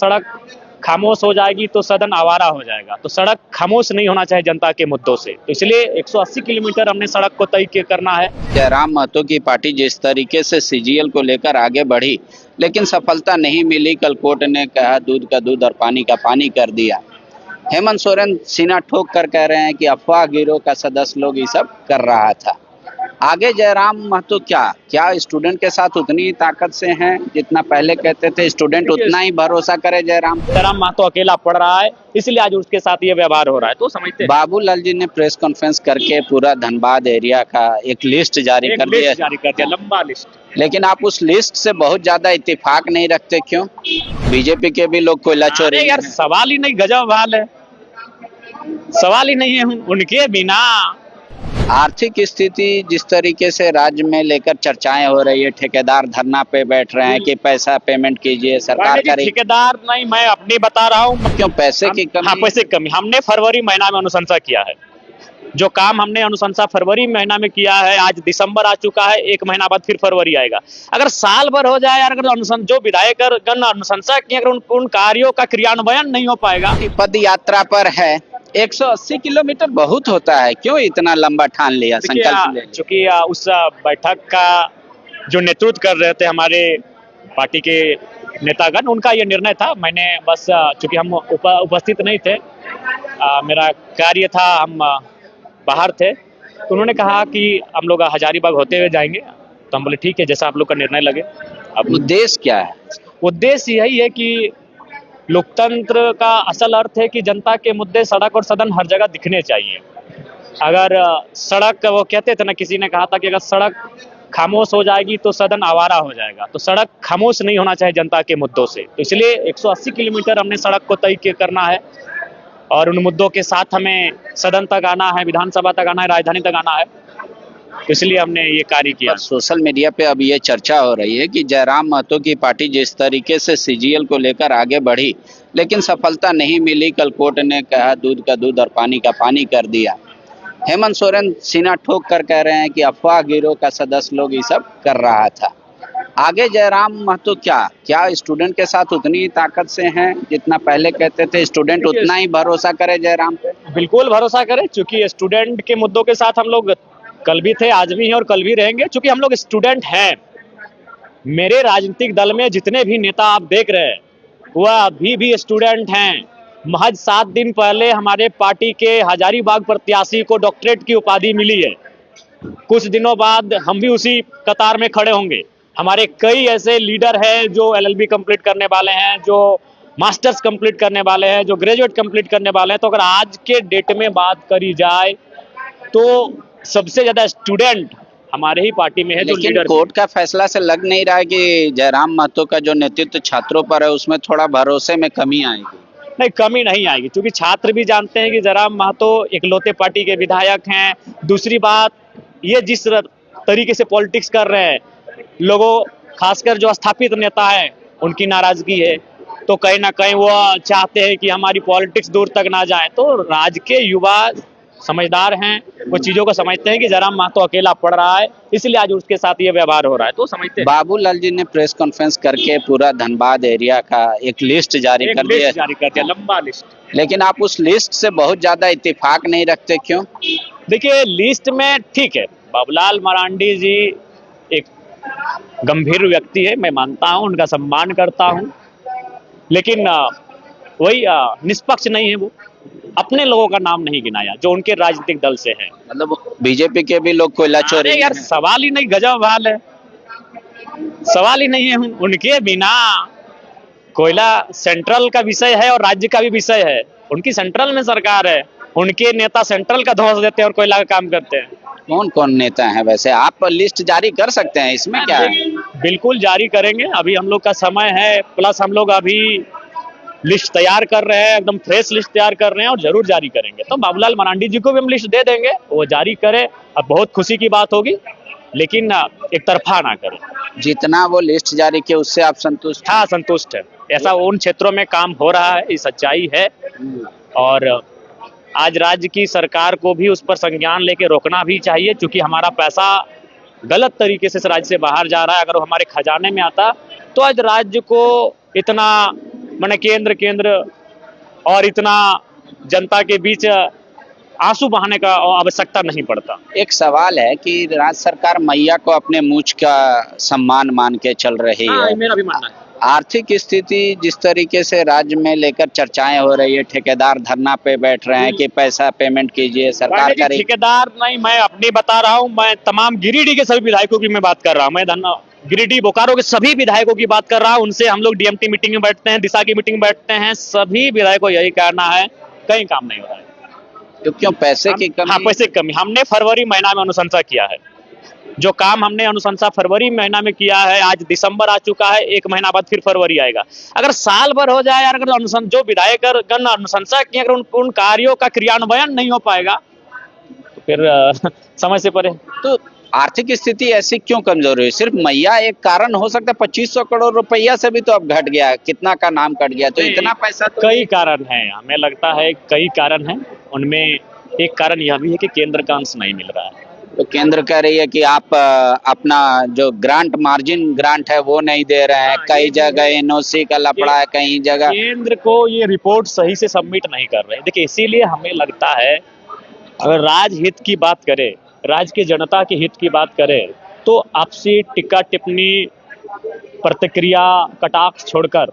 सड़क खामोश हो जाएगी तो सदन आवारा हो जाएगा। तो सड़क खामोश नहीं होना चाहिए जनता के मुद्दों से, तो इसलिए 180 किलोमीटर हमने सड़क को तय करना है। जयराम महतो की पार्टी जिस तरीके से सीजीएल को लेकर आगे बढ़ी, लेकिन सफलता नहीं मिली। कल कोर्ट ने कहा दूध का दूध और पानी का पानी कर दिया। हेमंत सोरेन सीना ठोक कर कह रहे हैं कि अफवाह गिरोह का सदस्य लोग ये सब कर रहा था। आगे जयराम महतो क्या स्टूडेंट के साथ उतनी ताकत से हैं जितना पहले कहते थे, स्टूडेंट उतना ही भरोसा करे जयराम महतो अकेला पड़ रहा है, इसलिए आज उसके साथ ये व्यवहार हो रहा है, तो समझते हैं। बाबूलाल जी ने प्रेस कॉन्फ्रेंस करके पूरा धनबाद एरिया का एक लिस्ट जारी कर दिया, लंबा लिस्ट। लेकिन आप उस लिस्ट से बहुत ज्यादा इत्तेफाक नहीं रखते, क्यों? बीजेपी के भी लोग कोयला चोरी। यार सवाल ही नहीं, गजब हाल है, सवाल ही नहीं है उनके बिना। आर्थिक स्थिति जिस तरीके से राज्य में लेकर चर्चाएं हो रही है, ठेकेदार धरना पे बैठ रहे हैं कि पैसा पेमेंट कीजिए, सरकार करेगी। ठेकेदार नहीं, मैं अपनी बता रहा हूँ। क्यों? पैसे की कमी? हाँ, पैसे कमी। हमने फरवरी महीना में अनुशंसा किया है, जो काम हमने अनुशंसा फरवरी महीना में किया है, आज दिसंबर आ चुका है, एक महीना बाद फिर फरवरी आएगा। अगर साल भर हो जाए, अगर जो विधायक अनुशंसा की, अगर उन कार्यों का क्रियान्वयन नहीं हो पाएगा। पद यात्रा पर है, 180 किलोमीटर बहुत होता है, क्यों इतना लंबा ठान लिया संकल्प? चूंकि उस बैठक का जो नेतृत्व कर रहे थे हमारे पार्टी के नेतागण, उनका ये निर्णय था। मैंने बस चूंकि हम उपस्थित नहीं थे, मेरा कार्य था, हम बाहर थे, तो उन्होंने कहा कि हम लोग हजारीबाग होते हुए जाएंगे, तो हम बोले ठीक है, जैसा आप लोग का निर्णय लगे। अब उद्देश्य क्या है? उद्देश्य यही है कि लोकतंत्र का असल अर्थ है कि जनता के मुद्दे सड़क और सदन हर जगह दिखने चाहिए। अगर सड़क, वो कहते थे ना, किसी ने कहा था कि अगर सड़क खामोश हो जाएगी तो सदन आवारा हो जाएगा, तो सड़क खामोश नहीं होना चाहिए जनता के मुद्दों से, तो इसलिए 180 किलोमीटर हमने सड़क को तय करना है और उन मुद्दों के साथ हमें सदन तक आना है, विधानसभा तक आना है, राजधानी तक आना है, तो इसलिए हमने ये कार्य किया। सोशल मीडिया पे अब ये चर्चा हो रही है कि जयराम महतो की पार्टी जिस तरीके से सीजीएल को लेकर आगे बढ़ी, लेकिन सफलता नहीं मिली। कल कोर्ट ने कहा दूध का दूध और पानी का पानी कर दिया। हेमंत सोरेन सीना ठोक कर कह रहे हैं कि अफवाह गिरोह का सदस्य लोग ये सब कर रहा था। आगे जयराम महतो क्या स्टूडेंट के साथ उतनी ताकत से हैं जितना पहले कहते थे, स्टूडेंट उतना ही भरोसा करे जयराम पे? बिल्कुल भरोसा करे, चूंकि स्टूडेंट के मुद्दों के साथ हम लोग कल भी थे, आज भी हैं और कल भी रहेंगे, क्योंकि हम लोग स्टूडेंट हैं। मेरे राजनीतिक दल में जितने भी नेता आप देख रहे हैं, वह अभी भी स्टूडेंट हैं। महज 7 दिन पहले हमारे पार्टी के हजारीबाग प्रत्याशी को डॉक्टरेट की उपाधि मिली है। कुछ दिनों बाद हम भी उसी कतार में खड़े होंगे। हमारे कई ऐसे लीडर हैं जो LLB कंप्लीट करने वाले हैं, जो मास्टर्स कंप्लीट करने वाले हैं, जो ग्रेजुएट कंप्लीट करने वाले हैं। तो अगर आज के डेट में बात करी जाए तो सबसे ज्यादा स्टूडेंट हमारे ही पार्टी में है। जो लीडर, कोर्ट का फैसला से लग नहीं रहा है कि जयराम महतो का जो नेतृत्व छात्रों पर है उसमें थोड़ा भरोसे में कमी आएगी? नहीं, कमी नहीं आएगी, क्योंकि छात्र भी जानते हैं कि जयराम महतो इकलौते पार्टी के विधायक हैं। दूसरी बात, ये जिस तरीके से पॉलिटिक्स कर रहे हैं, लोगों खासकर जो स्थापित नेता है उनकी नाराजगी है, तो कहीं ना कहीं वो चाहते हैं कि हमारी पॉलिटिक्स दूर तक ना जाए। तो राज्य के युवा समझदार हैं, वो चीजों को समझते हैं कि जयराम महतो अकेला पड़ रहा है, इसलिए आज उसके साथ ये व्यवहार हो रहा है, तो समझते हैं। बाबूलाल जी ने प्रेस कॉन्फ्रेंस करके पूरा धनबाद एरिया का एक लिस्ट जारी कर दिया, लंबा लिस्ट। लेकिन आप उस लिस्ट से बहुत ज्यादा इत्तेफाक नहीं रखते, क्यों? देखिए, लिस्ट में ठीक है, बाबूलाल मरांडी जी एक गंभीर व्यक्ति है, मैं मानता हूं, उनका सम्मान करता हूं, लेकिन वही निष्पक्ष नहीं है। वो अपने लोगों का नाम नहीं गिनाया जो उनके राजनीतिक दल से है। मतलब बीजेपी के भी लोग कोयला चोरी। यार सवाल ही नहीं, गजब हाल है, सवाल ही नहीं है उनके बिना। कोयला सेंट्रल का विषय है और राज्य का भी विषय है। उनकी सेंट्रल में सरकार है, उनके नेता सेंट्रल का ध्वस्त देते हैं और कोयला का काम करते हैं। कौन कौन नेता हैं वैसे? आप लिस्ट जारी कर सकते हैं, इसमें क्या है? बिल्कुल जारी करेंगे, अभी हम लोग का समय है, प्लस हम लोग अभी लिस्ट तैयार कर रहे हैं, एकदम फ्रेश लिस्ट तैयार कर रहे हैं और जरूर जारी करेंगे। तो बाबूलाल मरांडी जी को भी हम लिस्ट दे देंगे, वो जारी करे। अब बहुत खुशी की बात होगी, लेकिन एक तरफा ना करें। जितना वो लिस्ट जारी किया उससे आप संतुष्ट? हाँ, संतुष्ट है। ऐसा उन क्षेत्रों में काम हो रहा है, ये सच्चाई है, और आज राज्य की सरकार को भी उस पर संज्ञान लेके रोकना भी चाहिए, क्योंकि हमारा पैसा गलत तरीके से राज्य से बाहर जा रहा है। अगर वो हमारे खजाने में आता तो आज राज्य को इतना मैंने केंद्र और इतना जनता के बीच आंसू बहाने का आवश्यकता नहीं पड़ता। एक सवाल है कि राज्य सरकार मैया को अपने मूंछ का सम्मान मान के चल रही है। मेरा भी मानना है। आर्थिक स्थिति जिस तरीके से राज्य में लेकर चर्चाएं हो रही है, ठेकेदार धरना पे बैठ रहे हैं कि पैसा पेमेंट कीजिए, सरकार करे। ठेकेदार नहीं, मैं अपनी बता रहा हूँ, मैं तमाम गिरिडीह के सभी विधायकों की मैं बात कर रहा हूँ। मैं गिरिडीह बोकारो के सभी विधायकों की बात कर रहा हूँ। उनसे हम लोग डीएमटी मीटिंग में बैठते हैं, दिशा की मीटिंग में बैठते हैं। सभी विधायकों यही कहना है, कहीं काम नहीं हो रहा है। तो क्यों? पैसे की कमी? हाँ, पैसे की कमी। हमने फरवरी महीना में अनुशंसा किया है। जो काम हमने अनुशंसा फरवरी महीना में किया है, आज दिसंबर आ चुका है, 1 महीना बाद फिर फरवरी आएगा। अगर साल भर हो जाए यार, अगर जो विधायकगण अनुशंसा की, अगर उन कार्यों का क्रियान्वयन नहीं हो पाएगा तो फिर समय से परे। तो आर्थिक स्थिति ऐसी क्यों कमजोर हुई? सिर्फ मैया एक कारण हो सकता है? 2500 करोड़ रुपया से भी तो अब घट गया, कितना का नाम कट गया, तो इतना पैसा तो कई कारण है, हमें लगता है कई कारण है। उनमें एक कारण यह भी है कि केंद्र का अंश नहीं मिल रहा है। तो केंद्र कह रही है कि आप अपना जो ग्रांट मार्जिन ग्रांट है वो नहीं दे रहे हैं। कई जगह एनओसी का लफड़ा है, कई जगह केंद्र को ये रिपोर्ट सही से सबमिट नहीं कर रहे। देखिए, इसीलिए हमें लगता है अगर राजहित की बात करें, राज्य की जनता के हित की बात करें, तो आपसी टिक्का टिप्पणी, प्रतिक्रिया, कटाक्ष छोड़कर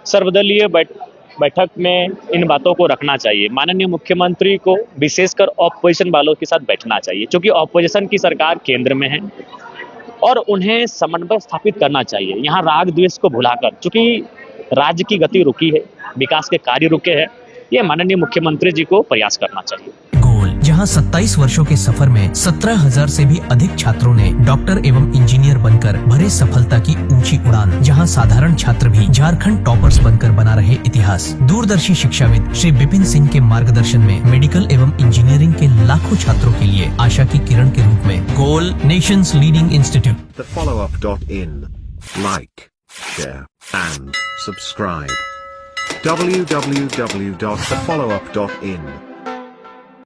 सर्वदलीय बैठक में इन बातों को रखना चाहिए। माननीय मुख्यमंत्री को विशेषकर ऑपोजिशन वालों के साथ बैठना चाहिए, क्योंकि ऑपोजिशन की सरकार केंद्र में है और उन्हें समन्वय स्थापित करना चाहिए। यहाँ राग द्वेष को भुलाकर, क्योंकि राज्य की गति रुकी है, विकास के कार्य रुके हैं, ये माननीय मुख्यमंत्री जी को प्रयास करना चाहिए। गोल, जहां 27 वर्षों के सफर में 17,000 से भी अधिक छात्रों ने डॉक्टर एवं इंजीनियर बनकर भरे सफलता की ऊंची उड़ान, जहां साधारण छात्र भी झारखंड टॉपर्स बनकर बना रहे इतिहास। दूरदर्शी शिक्षाविद श्री विपिन सिंह के मार्गदर्शन में मेडिकल एवं इंजीनियरिंग के लाखों छात्रों के लिए आशा की किरण के रूप में गोल, nation's leading institute. thefollowup.in. Like, share and subscribe. www.thefollowup.in